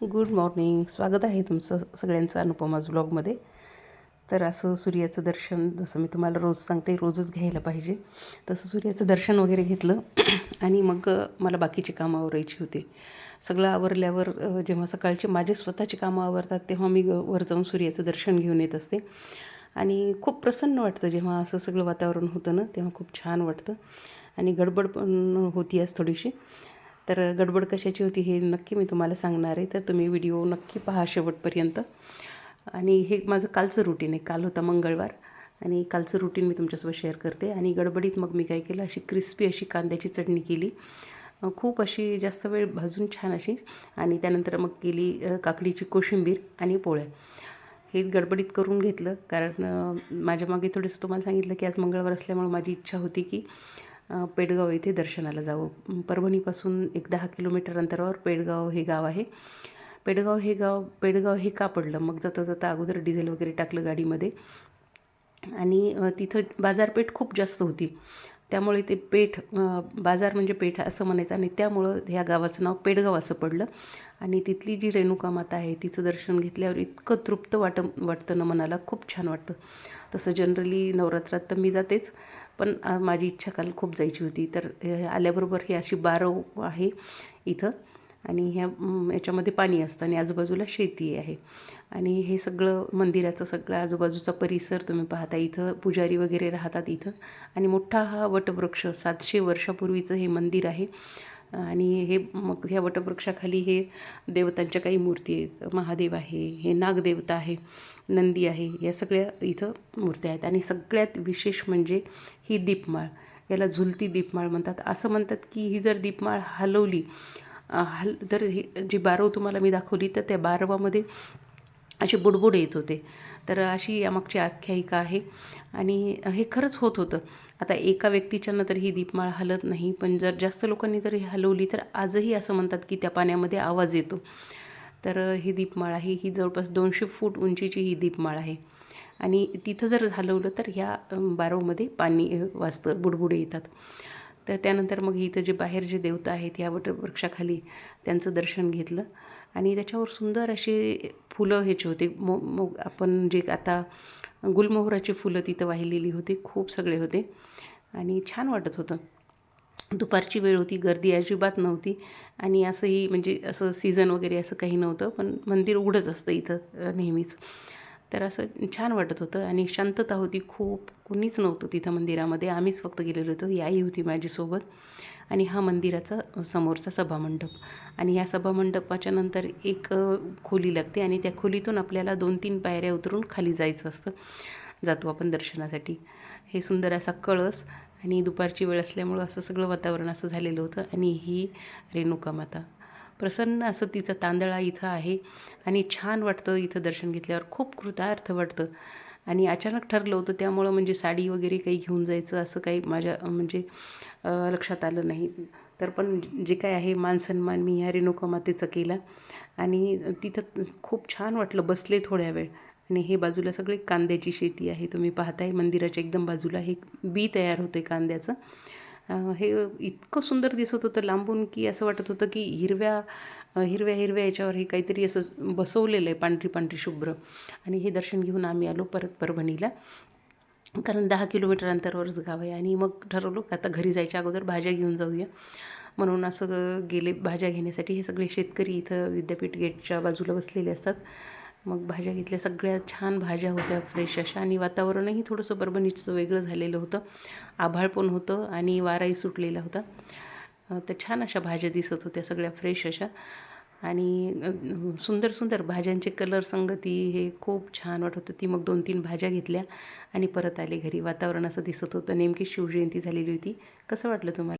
Good morning. स्वागत आहे तुमचं सगळ्यांचं अनुपमाज व्लॉगमध्ये. तर असं सूर्याचं दर्शन जसं मी तुम्हाला रोज सांगते, रोजच घ्यायला पाहिजे, तसं सूर्याचं दर्शन वगैरे घेतलं आणि मग मला बाकीची कामं आवरायची होती. सगळं आवरल्यावर जेव्हा सकाळचे माझे स्वतःची कामं आवरतात तेव्हा मी वर जाऊन सूर्याचं दर्शन घेऊन येत असते. आणि खूप प्रसन्न वाटतं जेव्हा असं सगळं वातावरण होतं ना, तेव्हा खूप छान वाटतं. आणि गडबड पण होती आज थोडीशी. तर गडबड कशाची होती हे नक्की मी तुम्हाला सांगणार आहे, तर तुम्ही व्हिडिओ नक्की पहा शेवटपर्यंत. आणि हे माझं कालचं रुटीन आहे. काल होता मंगळवार आणि कालचं रुटीन मी तुमच्यासोबत शेअर करते. आणि गडबडीत मग मी काय केलं, अशी क्रिस्पी अशी कांद्याची चटणी केली, खूप अशी जास्त वेळ भाजून छान अशी. आणि त्यानंतर मग केली काकडीची कोशिंबीर आणि पोळ्या. हे गडबडीत करून घेतलं कारण माझ्या मागे थोडंसं तुम्हाला सांगितलं की आज मंगळवार असल्यामुळे माझी इच्छा होती की पेडगाव येथे दर्शनाला जावं. परभणीपासून एक 10 किलोमीटर अंतरावर पेडगाव हे गाव आहे. पेडगाव हे का पडलं, मग जाता जाता अगोदर डिझेल वगैरे टाकलं गाडीमध्ये. आणि तिथं बाजारपेठ खूप जास्त होती, त्यामुळे ते बाजार म्हणजे पेठ असं म्हणायचं. आणि त्यामुळं ह्या गावाचं नाव पेडगाव असं पडलं. आणि तिथली जी रेणुका माता आहे तिचं दर्शन घेतल्यावर इतकं तृप्त वाटतं ना मनाला, खूप छान वाटतं. तसं जनरली नवरात्रात तर मी जातेच, पण माझी इच्छा काल खूप जायची होती. तर आल्याबरोबर ही अशी बारव आहे इथं. आणि याच्यामध्ये पाणी असतं आणि आजूबाजूला शेती आहे. आणि हे सगळं मंदिराचं सगळं आजूबाजूचा परिसर तुम्ही पाहता. इथं पुजारी वगैरे राहतात इथं. आणि मोठा हा वटवृक्ष, 700 वर्षापूर्वीचं हे मंदिर आहे. आणि हे मग ह्या वटवृक्षाखाली हे देवतांच्या काही मूर्ती आहेत. महादेव आहे, हे नागदेवता आहे, नंदी आहे, या सगळ्या इथं मूर्त्या आहेत. आणि सगळ्यात विशेष म्हणजे ही दीपमाळ, याला झुलती दीपमाळ म्हणतात. असं म्हणतात की ही जर दीपमाळ हलवली तर ही जी बारव तुम्हाला मी दाखवली, तर त्या बारवामध्ये असे बुडबुडे येत होते. तर अशी यामागची आख्यायिका आहे. आणि हे खरंच होत होतं. आता एका व्यक्तीच्यानं तर ही दीपमाळ हलत नाही, पण जर जास्त लोकांनी जर ही हलवली तर आजही असं म्हणतात की त्या पाण्यामध्ये आवाज येतो. तर ही दीपमाळ आहे, ही जवळपास 200 फूट उंचीची ही दीपमाळ आहे. आणि तिथं जर हलवलं तर ह्या बारवमध्ये पाणी वाजतं, बुडबुडे येतात. तर त्यानंतर मग इथं जे बाहेर जे देवता आहेत या वटवृक्षाखाली त्यांचं दर्शन घेतलं. आणि त्याच्यावर सुंदर असे फुलं ह्याचे होते, आपण जे आता गुलमोहराची फुलं तिथं वाहिलेली होती, खूप सगळे होते आणि छान वाटत होतं. दुपारची वेळ होती, गर्दी अजिबात नव्हती. आणि असंही म्हणजे असं सीझन वगैरे असं काही नव्हतं, पण मंदिर उघडंच असतं इथं नेहमीच. तर असं छान वाटत होतं आणि शांतता होती खूप. कुणीच नव्हतं तिथं मंदिरामध्ये, आम्हीच फक्त गेलेलो होतो. ही आई होती माझ्यासोबत. आणि हा मंदिराचा समोरचा सभामंडप. आणि ह्या सभामंडपाच्या नंतर एक खोली लागते आणि त्या खोलीतून आपल्याला 2-3 पायऱ्या उतरून खाली जायचं असतं. जातो आपण दर्शनासाठी. हे सुंदर असा कळस. आणि दुपारची वेळ असल्यामुळं असं सगळं वातावरण असं झालेलं होतं. आणि ही रेणुका माता, प्रसन्न असं तिचं तांदळा इथं आहे. आणि छान वाटतं इथं दर्शन घेतल्यावर, खूप कृतार्थ वाटतं. आणि अचानक ठरलं होतं, त्यामुळं म्हणजे साडी वगैरे काही घेऊन जायचं असं काही माझ्या म्हणजे लक्षात आलं नाही. तर पण जे काय आहे मान सन्मान मी ह्या रेणुका मातेचा केला. आणि तिथं खूप छान वाटलं, बसले थोड्या वेळ. आणि हे बाजूला सगळे कांद्याची शेती आहे, तुम्ही पाहताय. मंदिराच्या एकदम बाजूला हे बी तयार होते कांद्याचं. हे इतकं सुंदर दिसत होतं लांबून की असं वाटत होतं की हिरव्या हिरव्या हिरव्या याच्यावर हे काहीतरी असं बसवलेलं आहे, पांढरी पांढरी शुभ्र. आणि हे दर्शन घेऊन आम्ही आलो परत परभणीला, कारण 10 किलोमीटर अंतरावरच गाव आहे. आणि मग ठरवलं की आता घरी जायच्या अगोदर भाज्या घेऊन जाऊया, म्हणून असं गेले भाज्या घेण्यासाठी. हे सगळे शेतकरी इथं विद्यापीठ गेटच्या बाजूला बसलेले असतात. मग भाज्या घेतल्या, सगळ्या छान भाज्या होत्या, फ्रेश अशा. आणि वातावरणही थोडंसं परभणीचं वेगळं झालेलं होतं, आभाळ पण होतं आणि वाराही सुटलेला होता. तर छान अशा भाज्या दिसत होत्या, सगळ्या फ्रेश अशा. आणि सुंदर सुंदर भाज्यांचे कलर संगती हे खूप छान वाटत होती. मग 2-3 भाज्या घेतल्या आणि परत आले घरी. वातावरण असं दिसत होतं, नेमकी शिवजयंती झालेली होती. कसं वाटलं तुम्हाला?